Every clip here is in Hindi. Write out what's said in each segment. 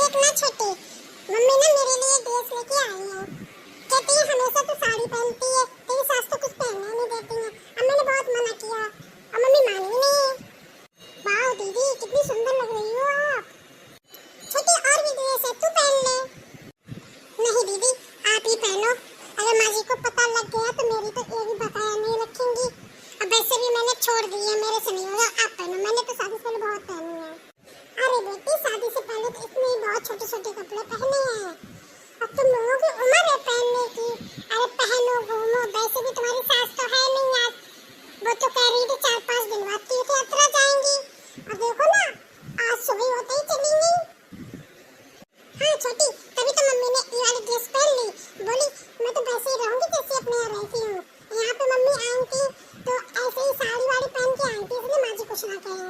देख ना छोटी, मम्मी ना मेरे लिए ड्रेस लेके आई है। कहती है हमेशा तो साड़ी पहनती है, तेरी सास तो कुछ पहनने नहीं देती है। अब मैंने बहुत मना किया और मम्मी मानी ही नहीं। वाह दीदी कितनी सुंदर लग रही हो आप। छोटी और भी ड्रेस है, तू पहन ले। नहीं दीदी आप ही पहनो, अगर माँ जी को पता लग गया तो मेरी तो एक भी बकाया नहीं रखेंगी। अब वैसे भी मैंने छोड़ दी है, मेरे से नहीं होगा, आप पहनो। मैंने तो शादी से पहले बहुत पहनी है। अरे बेटी शादी से पहले तो इतने बहुत छोटे छोटे कपड़े पहने हैं, अब तुम लोगों की उम्र है पहनने की। अरे पहनो घूमो, वैसे भी तुम्हारी सास तो है नहीं यार, वो तो कह रही थी 4-5 दिन बाद तीर्थ यात्रा जाएंगी। अब देखो ना आज सुबह होते ही चली गई। हाँ छोटी, तभी तो मम्मी ने ये वाली ड्रेस पहन ली। बोली मैं तो वैसे ही रहूंगी जैसे अपने यहाँ रहती हूँ। यहाँ पे मम्मी आई थी तो ऐसे ही साड़ी वाड़ी पहन के आई थी, इसलिए माँ जी कुछ ना कहे।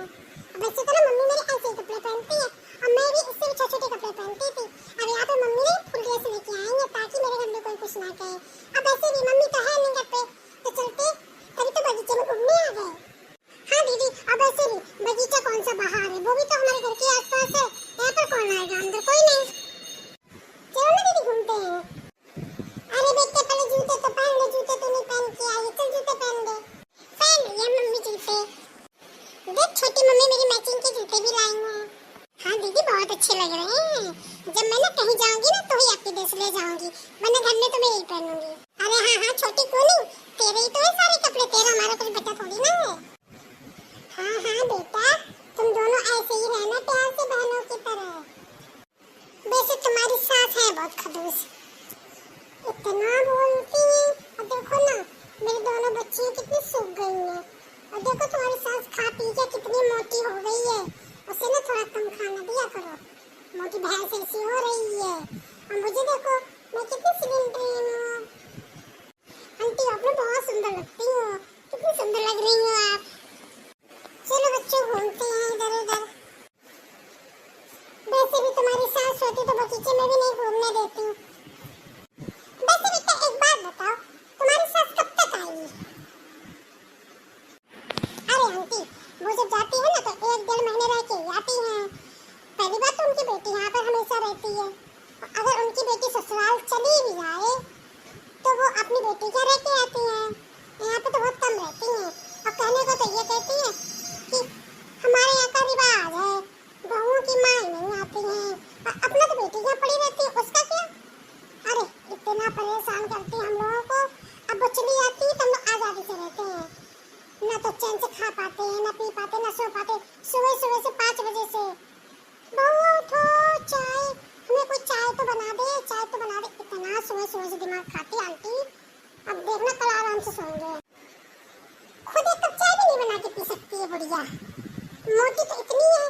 वैसे तो ना मम्मी मेरी ऐसे ही कपड़े पहनती है और मैं भी इससे भी छोटे छोटे कपड़े पहनती थी। अब यहाँ पे मम्मी ने फुल ड्रेस लेके आई है ताकि मेरे घर में कोई कुछ ना कहे। अब वैसे भी मम्मी तो है नहीं घर पे, तो चलते तभी तो बगीचे में घूमने आ गए। हाँ दीदी, अब वैसे भी बगीचा कौन सा बाहर है, वो भी तो हमारे घर के आसपास है, यहाँ पर कौन आएगा, अंदर कोई नहीं। चलो ना दीदी घूमते हैं। अरे बेटे पहले जूते तो पहन ले, जूते तो नहीं पहन के आई, चल जूते पहन ले। पहन लिया मम्मी जूते। देख छोटी मम्मी मेरी मैचिंग के जूते भी लाई हैं। हाँ दीदी बहुत अच्छे लग रहे हैं, जब मैं ना कहीं जाऊंगी ना तो ही आपकी ड्रेस ले जाऊंगी, वरना घर में तो मैं यही पहनूंगी। अरे हाँ हाँ छोटी क्यों नहीं, तेरे ही तो है सारे कपड़े, तेरा हमारा कुछ बचा थोड़ी ना है। हाँ हाँ बेटा तुम दोनों ऐसे ही रहना प्यार से बहनों की तरह। वैसे तुम्हारी सास है बहुत खड़ूस, इतना बोलती है। और देखो ना मेरी दोनों बच्चियां कितनी सूख गई हैं, और देखो तुम्हारी सास खा पी के कितनी मोटी हो गई है। उसे ना थोड़ा कम खाना दिया करो, मोटी भैंस ऐसी हो रही है। और मुझे देखो मैं कितनी स्लिम हूँ। आंटी आप लोग बहुत सुंदर लगती हो, कितनी सुंदर लग रही हो आप। चलो बच्चों घूमते हैं इधर उधर। वैसे भी तुम्हारी सास होती तो बगीचे में भी नहीं घूमने देती। वैसे बेटा एक बात बताओ, तुम्हारी सास कब तक आएगी? अरे आंटी वो जब जाती है ना तो 1-1.5 महीने रह के आती है। पहली बात तो उनकी बेटी यहाँ पर हमेशा रहती है, अगर उनकी बेटी ससुराल चली भी जाए तो वो अपनी बेटी क्या रह के आती है, यहाँ पे तो बहुत कम रहती है। और कहने को तो ये कहती है कि हमारे यहाँ का रिवाज है, बहुओं की माँ नहीं आती है, अपना तो बेटी यहाँ पड़ी रहती है, उसका क्या। अरे इतना परेशान करती है हम लोगों को, अब वो चली जाती है तो हम लोग आजादी से रहते हैं, ना तो चैन से खा पाते हैं, ना पी पाते, ना सो पाते। सुबह सुबह से 5 बजे से बहू उठो चाय, हमें कोई चाय तो बना दे, चाय तो बना दे, इतना सुबह सुबह से दिमाग खाती आंटी। अब देखना कल आराम से सोएंगे। खुद एक कप चाय भी नहीं बना के पी सकती है बुढ़िया, मोटी तो इतनी है।